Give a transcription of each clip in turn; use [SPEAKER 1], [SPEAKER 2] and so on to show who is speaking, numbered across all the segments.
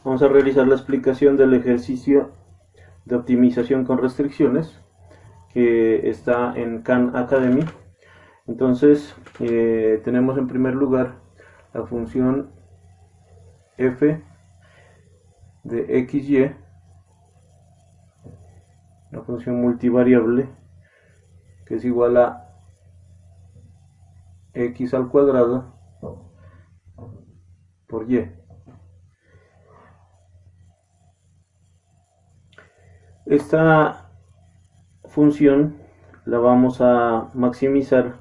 [SPEAKER 1] Vamos a realizar la explicación del ejercicio de optimización con restricciones que está en Khan Academy. Entonces tenemos en primer lugar la función f de xy, la función multivariable, que es igual a x al cuadrado por y. Esta función la vamos a maximizar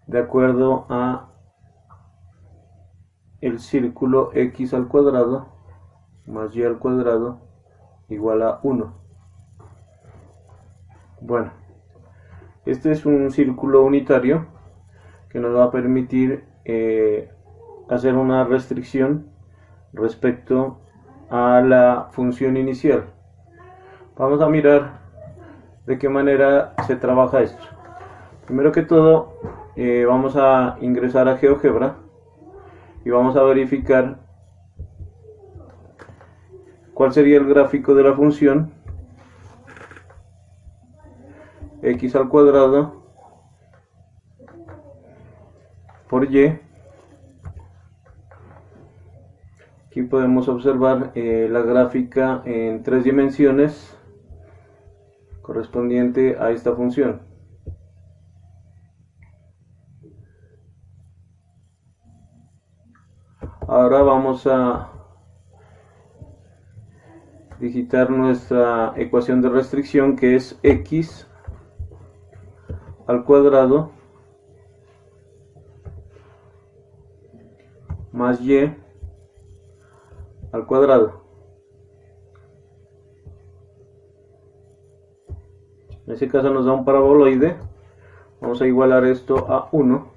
[SPEAKER 1] de acuerdo a el círculo x al cuadrado más y al cuadrado igual a 1. Bueno, este es un círculo unitario que nos va a permitir hacer una restricción respecto a la función inicial. Vamos a mirar de qué manera se trabaja esto. Primero que todo, vamos a ingresar a GeoGebra y vamos a verificar cuál sería el gráfico de la función x al cuadrado por y. Aquí podemos observar la gráfica en 3 dimensiones correspondiente a esta función. Ahora vamos a digitar nuestra ecuación de restricción, que es x al cuadrado más y al cuadrado. En este caso nos da un paraboloide. Vamos a igualar esto a 1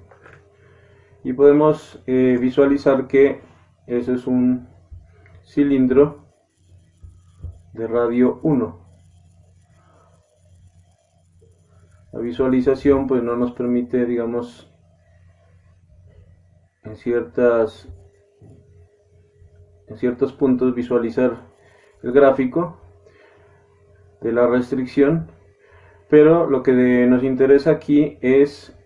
[SPEAKER 1] y podemos visualizar que eso es un cilindro de radio 1. La visualización pues no nos permite, digamos, en ciertos puntos visualizar el gráfico de la restricción, pero lo que nos interesa aquí es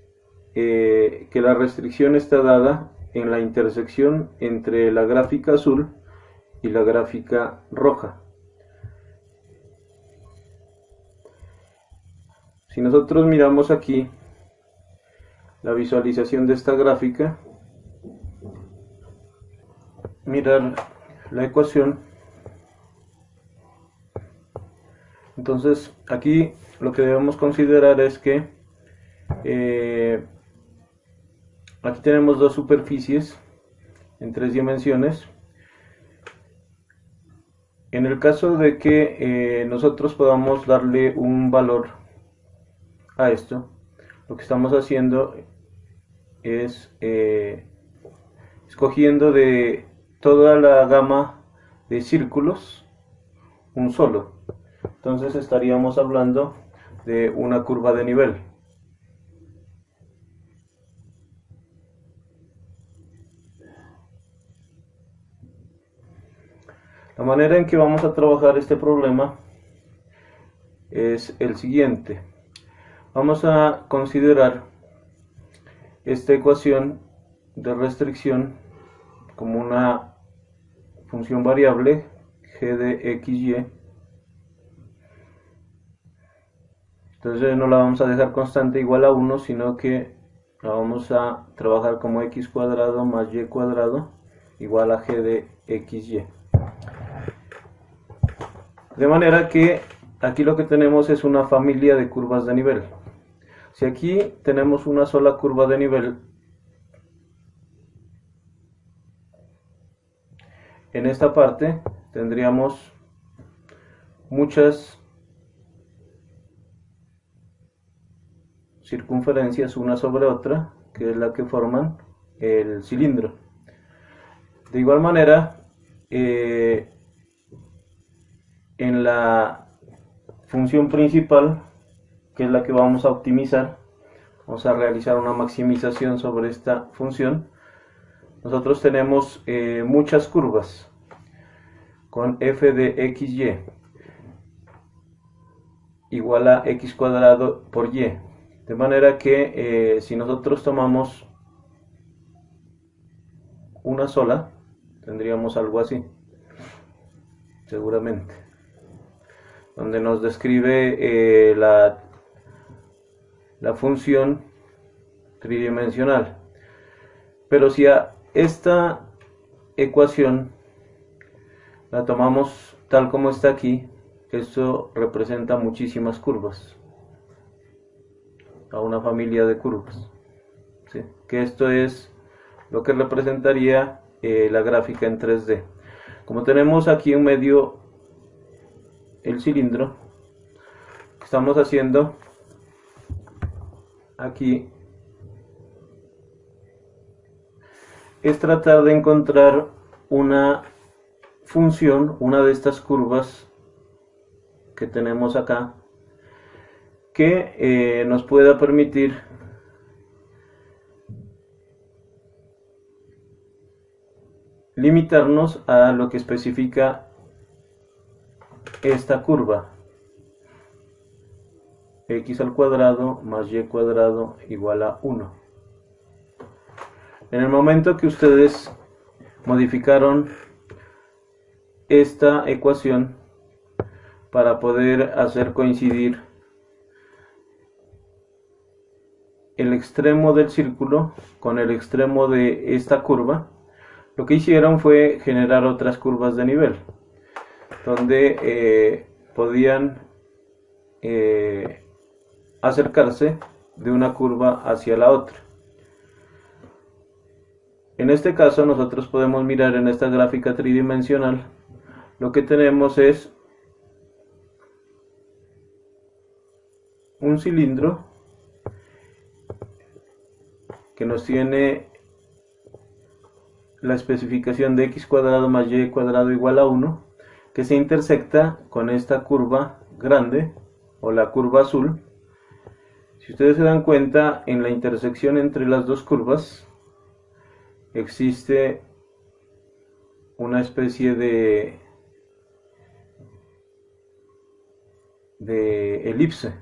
[SPEAKER 1] que la restricción está dada en la intersección entre la gráfica azul y la gráfica roja. Si nosotros miramos aquí la visualización de esta gráfica, mirar la ecuación, entonces aquí lo que debemos considerar es que aquí tenemos dos superficies en 3 dimensiones. En el caso de que nosotros podamos darle un valor a esto, lo que estamos haciendo es escogiendo de toda la gama de círculos un solo. Entonces estaríamos hablando de una curva de nivel. La manera en que vamos a trabajar este problema es el siguiente. Vamos a considerar esta ecuación de restricción como una función variable g de xy. Entonces no la vamos a dejar constante igual a 1, sino que la vamos a trabajar como x cuadrado más y cuadrado igual a g de xy. De manera que aquí lo que tenemos es una familia de curvas de nivel. Si aquí tenemos una sola curva de nivel, en esta parte tendríamos muchas circunferencias una sobre otra, que es la que forman el cilindro. De igual manera, en la función principal, que es la que vamos a optimizar, vamos a realizar una maximización sobre esta función. nosotros tenemos muchas curvas con f de xy igual a x cuadrado por y, de manera que si nosotros tomamos una sola, tendríamos algo así, seguramente, donde nos describe la función tridimensional. Pero si a esta ecuación la tomamos tal como está aquí, esto representa muchísimas curvas, a una familia de curvas, ¿sí? Que esto es lo que representaría la gráfica en 3D. Como tenemos aquí en medio el cilindro, lo que estamos haciendo aquí es tratar de encontrar una función, una de estas curvas que tenemos acá, que nos pueda permitir limitarnos a lo que especifica esta curva: x al cuadrado más y cuadrado igual a 1. En el momento que ustedes modificaron esta ecuación para poder hacer coincidir el extremo del círculo con el extremo de esta curva, lo que hicieron fue generar otras curvas de nivel, donde podían acercarse de una curva hacia la otra. En este caso nosotros podemos mirar en esta gráfica tridimensional, lo que tenemos es un cilindro que nos tiene la especificación de x cuadrado más y cuadrado igual a 1, que se intersecta con esta curva grande, o la curva azul. Si ustedes se dan cuenta, en la intersección entre las dos curvas existe una especie de elipse.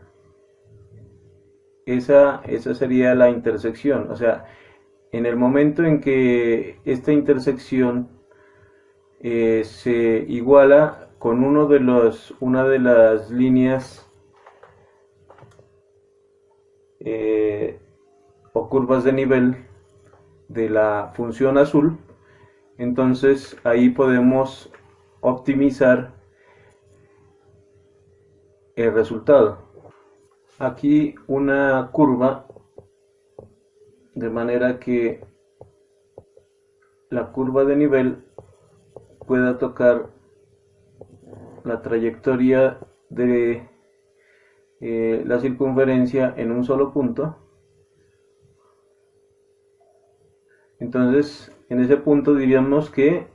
[SPEAKER 1] Esa sería la intersección. O sea, en el momento en que esta intersección se iguala con una de las líneas o curvas de nivel de la función azul, entonces ahí podemos optimizar el resultado. Aquí una curva, de manera que la curva de nivel pueda tocar la trayectoria de la circunferencia en un solo punto. Entonces, en ese punto diríamos que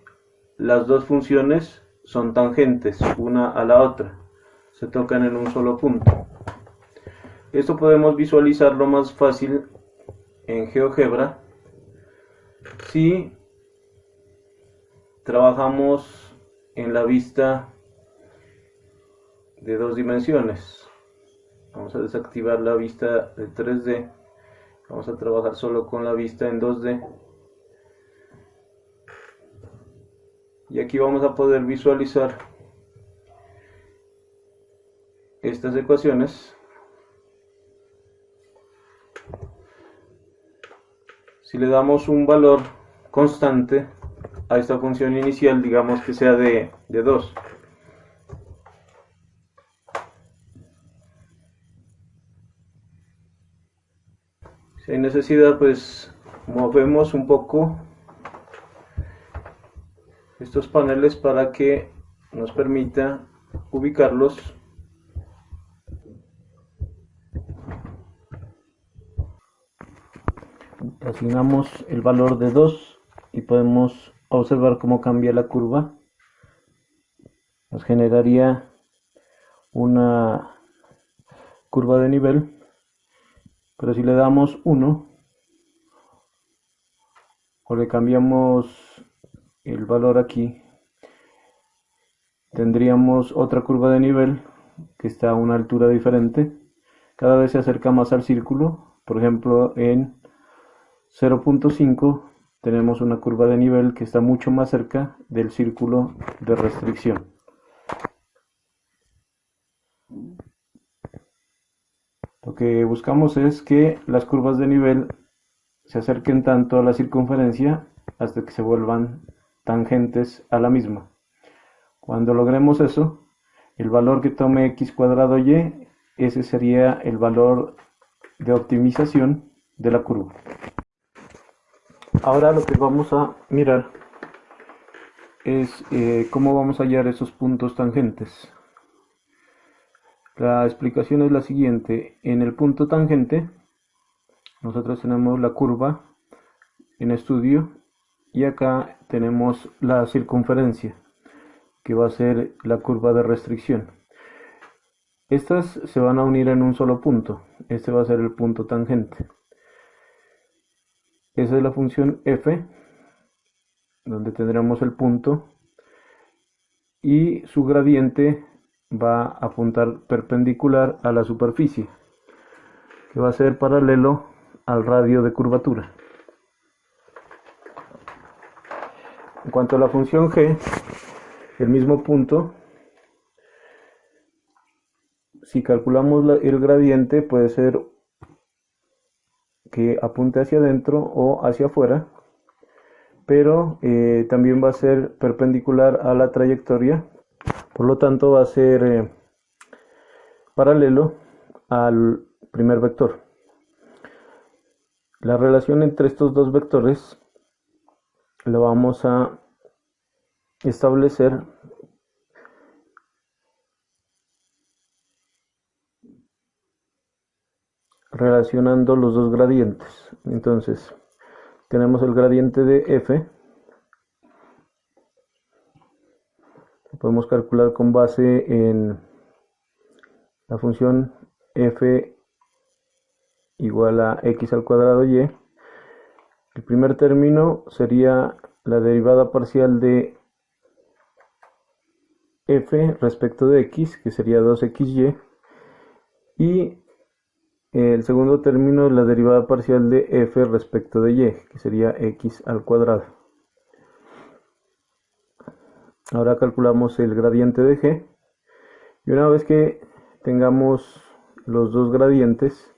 [SPEAKER 1] las dos funciones son tangentes una a la otra, se tocan en un solo punto. Esto podemos visualizarlo más fácil en GeoGebra si trabajamos en la vista de dos dimensiones. Vamos a desactivar la vista de 3D, vamos a trabajar solo con la vista en 2D. Y aquí vamos a poder visualizar estas ecuaciones. Si le damos un valor constante a esta función inicial, digamos que sea de 2, si hay necesidad, pues movemos un poco estos paneles para que nos permita ubicarlos. Asignamos el valor de 2 y podemos observar cómo cambia la curva. Nos generaría una curva de nivel, pero si le damos 1, o le cambiamos el valor aquí, tendríamos otra curva de nivel que está a una altura diferente. Cada vez se acerca más al círculo. Por ejemplo, en 0.5 tenemos una curva de nivel que está mucho más cerca del círculo de restricción. Lo que buscamos es que las curvas de nivel se acerquen tanto a la circunferencia hasta que se vuelvan tangentes a la misma. Cuando logremos eso, el valor que tome x cuadrado y, ese sería el valor de optimización de la curva. Ahora lo que vamos a mirar es cómo vamos a hallar esos puntos tangentes. La explicación es la siguiente: en el punto tangente nosotros tenemos la curva en estudio y acá tenemos la circunferencia, que va a ser la curva de restricción. Estas se van a unir en un solo punto. Este va a ser el punto tangente. Esa es la función f, donde tendremos el punto, y su gradiente va a apuntar perpendicular a la superficie, que va a ser paralelo al radio de curvatura. En cuanto a la función g, el mismo punto, si calculamos el gradiente, puede ser que apunte hacia adentro o hacia afuera, pero también va a ser perpendicular a la trayectoria, por lo tanto va a ser paralelo al primer vector. La relación entre estos dos vectores la vamos a establecer relacionando los dos gradientes. Entonces tenemos el gradiente de f, lo podemos calcular con base en la función f igual a x al cuadrado y. El primer término sería la derivada parcial de f respecto de x, que sería 2xy, y el segundo término es la derivada parcial de f respecto de y, que sería x al cuadrado. Ahora calculamos el gradiente de g, y una vez que tengamos los dos gradientes,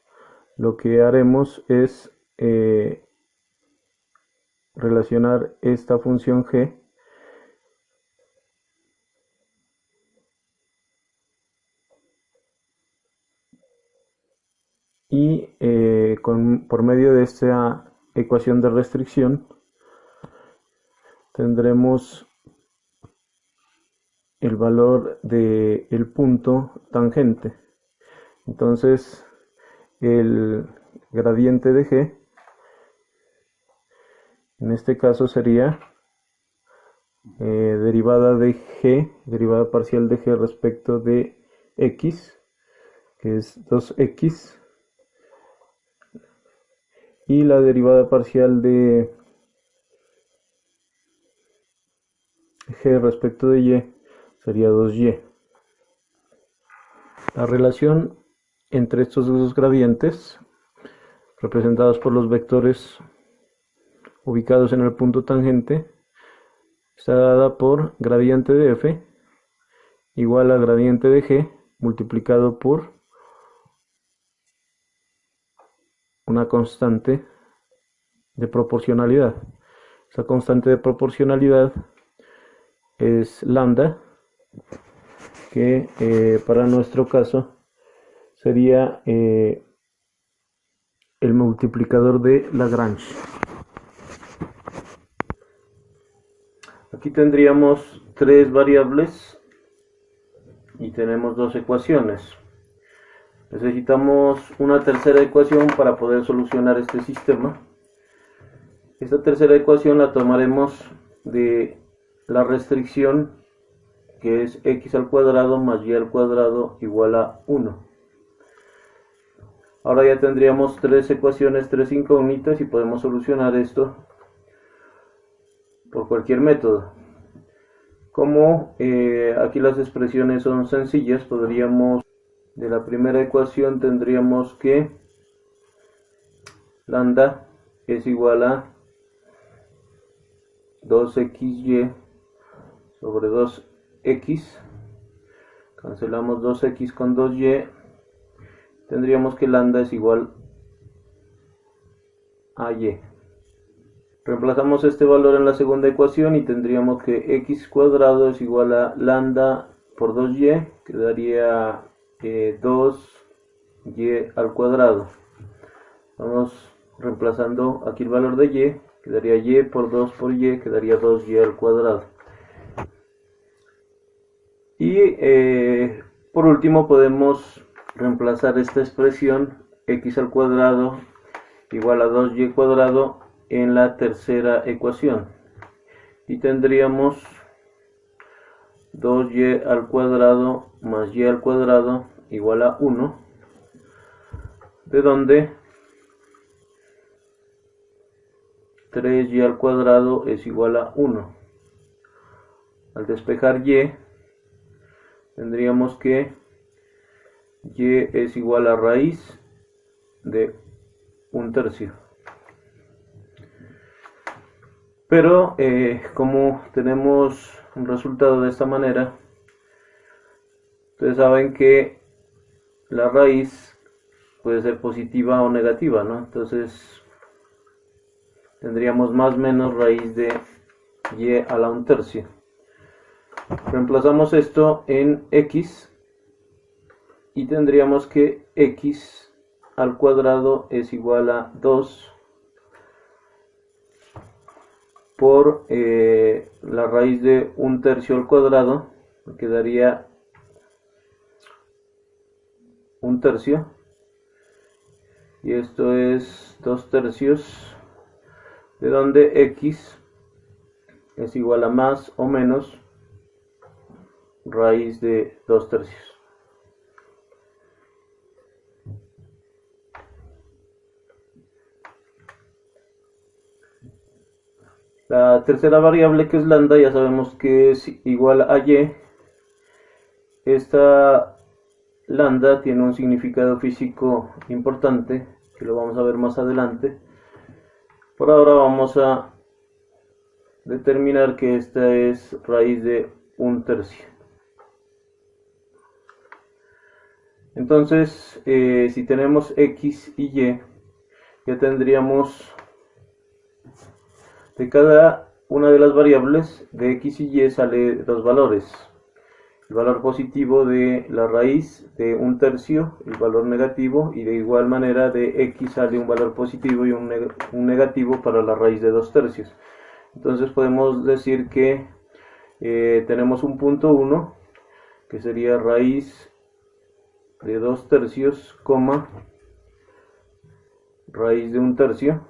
[SPEAKER 1] lo que haremos es relacionar esta función g y por medio de esta ecuación de restricción tendremos el valor del punto tangente. Entonces el gradiente de g en este caso sería derivada de g, derivada parcial de g respecto de x, que es 2x, y la derivada parcial de g respecto de y sería 2y. La relación entre estos dos gradientes, representados por los vectores ubicados en el punto tangente, está dada por gradiente de f igual a gradiente de g multiplicado por una constante de proporcionalidad. Esa constante de proporcionalidad es lambda, que para nuestro caso sería el multiplicador de Lagrange. Aquí tendríamos tres variables y tenemos dos ecuaciones. Necesitamos una tercera ecuación para poder solucionar este sistema. Esta tercera ecuación la tomaremos de la restricción, que es x al cuadrado más y al cuadrado igual a 1. Ahora ya tendríamos tres ecuaciones, tres incógnitas, y podemos solucionar esto por cualquier método. Como aquí las expresiones son sencillas, podríamos, de la primera ecuación tendríamos que lambda es igual a 2xy sobre 2x, cancelamos 2x con 2y, tendríamos que lambda es igual a y. Reemplazamos este valor en la segunda ecuación y tendríamos que x cuadrado es igual a lambda por 2y, que daría 2y al cuadrado. Vamos reemplazando aquí el valor de y, quedaría y por 2 por y, quedaría 2y al cuadrado. Y por último podemos reemplazar esta expresión x al cuadrado igual a 2y cuadrado en la tercera ecuación y tendríamos 2y al cuadrado más y al cuadrado igual a 1, de donde 3y al cuadrado es igual a 1. Al despejar y tendríamos que y es igual a raíz de 1/3. Pero como tenemos un resultado de esta manera, ustedes saben que la raíz puede ser positiva o negativa, ¿no? Entonces tendríamos más o menos raíz de y a la 1/3. Reemplazamos esto en x y tendríamos que x al cuadrado es igual a 2 por la raíz de 1/3 al cuadrado, que daría 1/3, y esto es 2/3, de donde x es igual a más o menos raíz de 2/3. La tercera variable, que es lambda, ya sabemos que es igual a y. Esta lambda tiene un significado físico importante, que lo vamos a ver más adelante. Por ahora vamos a determinar que esta es raíz de 1/3. Entonces, si tenemos x y y, ya tendríamos de cada una de las variables de x y y sale dos valores: el valor positivo de la raíz de 1/3, el valor negativo, y de igual manera de x sale un valor positivo y un negativo para la raíz de 2/3. Entonces podemos decir que tenemos un punto 1, que sería raíz de 2/3, coma, raíz de 1/3.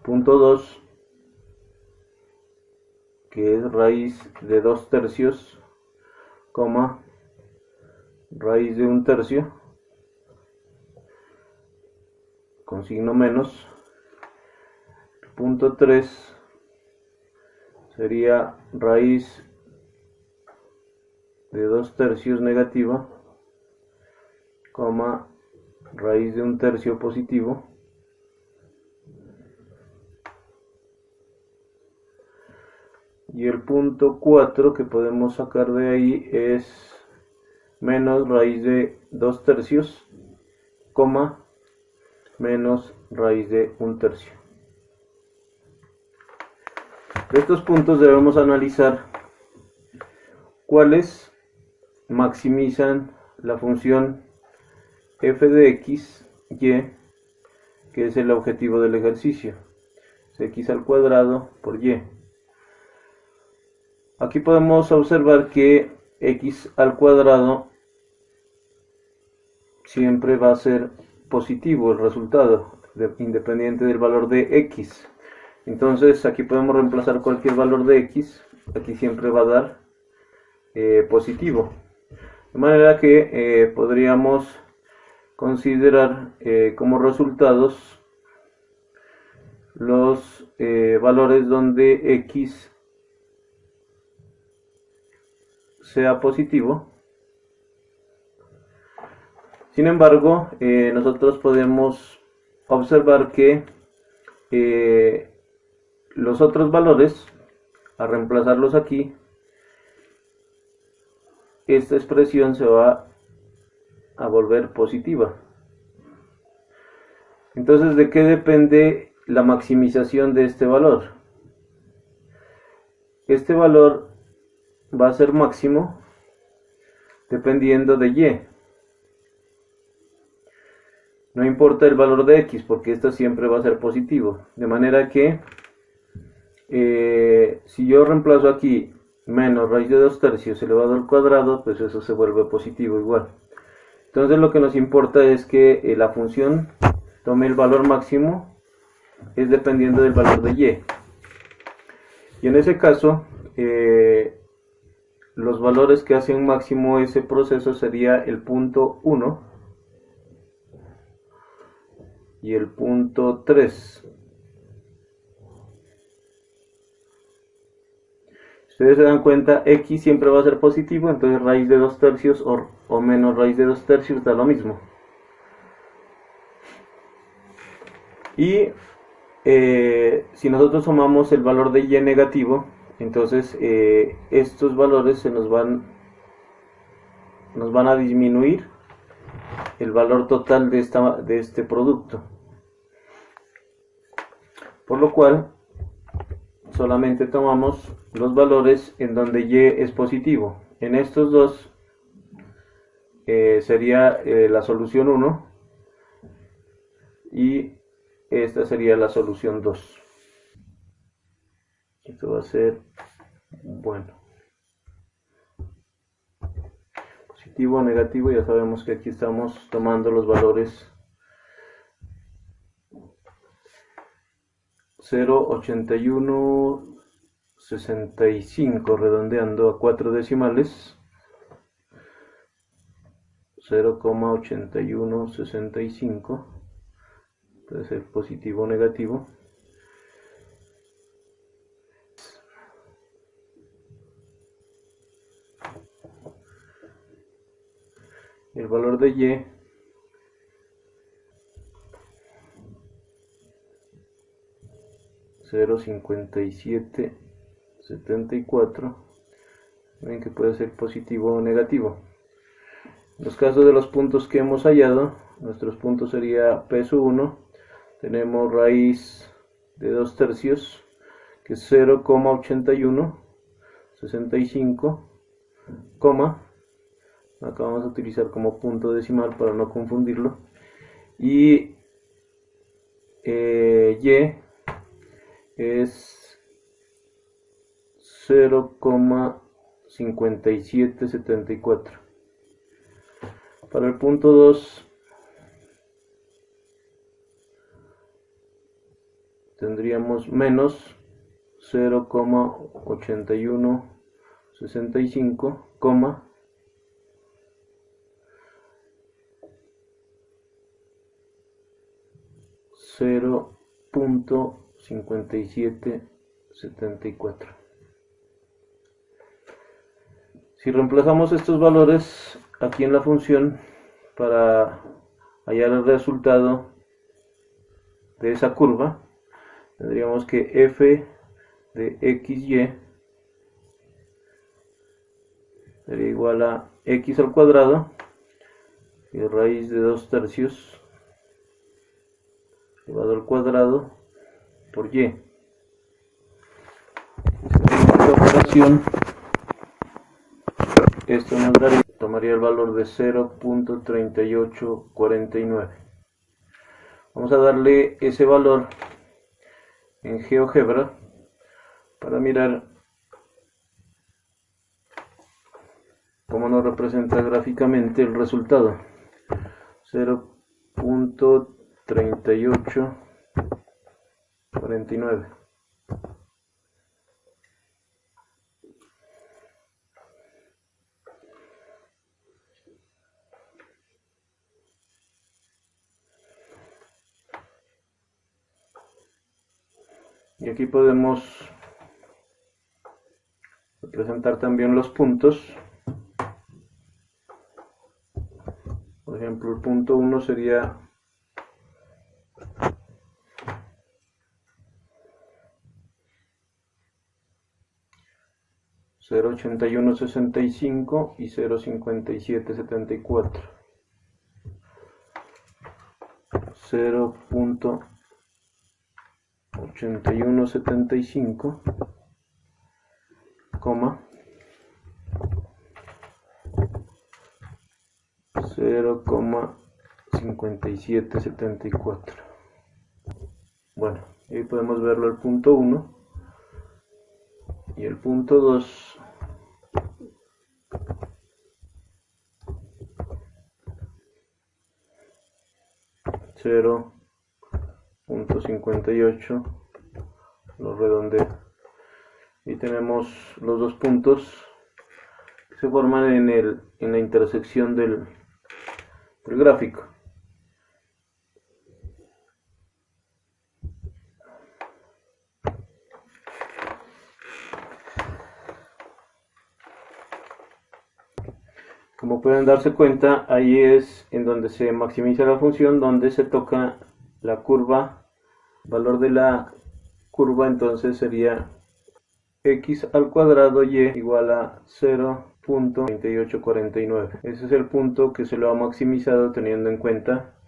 [SPEAKER 1] Punto 2, que es raíz de 2/3, coma, raíz de 1/3, con signo menos. Punto 3 sería raíz de 2/3 negativa, coma, raíz de 1/3 positivo. Y el punto 4 que podemos sacar de ahí es menos raíz de 2/3, coma, menos raíz de 1/3. De estos puntos debemos analizar cuáles maximizan la función f de x, y, que es el objetivo del ejercicio, es x al cuadrado por y. Aquí podemos observar que x al cuadrado siempre va a ser positivo el resultado, independiente del valor de x. Entonces aquí podemos reemplazar cualquier valor de x, aquí siempre va a dar positivo. De manera que podríamos considerar como resultados los valores donde X sea positivo. Sin embargo, nosotros podemos observar que los otros valores, al reemplazarlos aquí, esta expresión se va a volver positiva. Entonces, ¿de qué depende la maximización de este valor? Este valor va a ser máximo dependiendo de Y. No importa el valor de X, porque esto siempre va a ser positivo. De manera que, si yo reemplazo aquí menos raíz de 2 tercios elevado al cuadrado, pues eso se vuelve positivo igual. Entonces lo que nos importa es que la función tome el valor máximo, es dependiendo del valor de Y. Y en ese caso, los valores que hacen máximo ese proceso sería el punto 1 y el punto 3. Ustedes se dan cuenta, X siempre va a ser positivo, entonces raíz de 2 tercios o menos raíz de 2 tercios da lo mismo. Y si nosotros tomamos el valor de Y negativo, entonces estos valores nos van a disminuir el valor total de este producto. Por lo cual, solamente tomamos los valores en donde Y es positivo. En estos dos sería la solución 1 y esta sería la solución 2. Esto va a ser, bueno, positivo o negativo. Ya sabemos que aquí estamos tomando los valores 0,8165 redondeando a 4 decimales, 0,8165, puede ser positivo o negativo. El valor de Y (0,5774), ven que puede ser positivo o negativo. En los casos de los puntos que hemos hallado, nuestros puntos sería peso 1, tenemos raíz de 2 tercios, que es 0,8165, acá vamos a utilizar como punto decimal para no confundirlo, y Y es 0,5774. Para el punto 2 tendríamos menos 0,8165, 0,5774. Si reemplazamos estos valores aquí en la función para hallar el resultado de esa curva, tendríamos que f de xy sería igual a x al cuadrado y raíz de 2 tercios elevado al cuadrado por y. Esta operación, esto nos tomaría el valor de 0,3849. Vamos a darle ese valor en GeoGebra para mirar cómo nos representa gráficamente el resultado. 0,3849. Y aquí podemos representar también los puntos. Por ejemplo, el punto 1 sería $0.8165 y $0.5774. 0.8175, 0.5774. Bueno, ahí podemos verlo el punto 1 y el punto 2. $0.58, lo redondeo y tenemos los dos puntos que se forman en la intersección del gráfico. Como pueden darse cuenta, ahí es en donde se maximiza la función, donde se toca la curva. El valor de la curva entonces sería x al cuadrado y igual a 0.2849. Ese es el punto que se lo ha maximizado teniendo en cuenta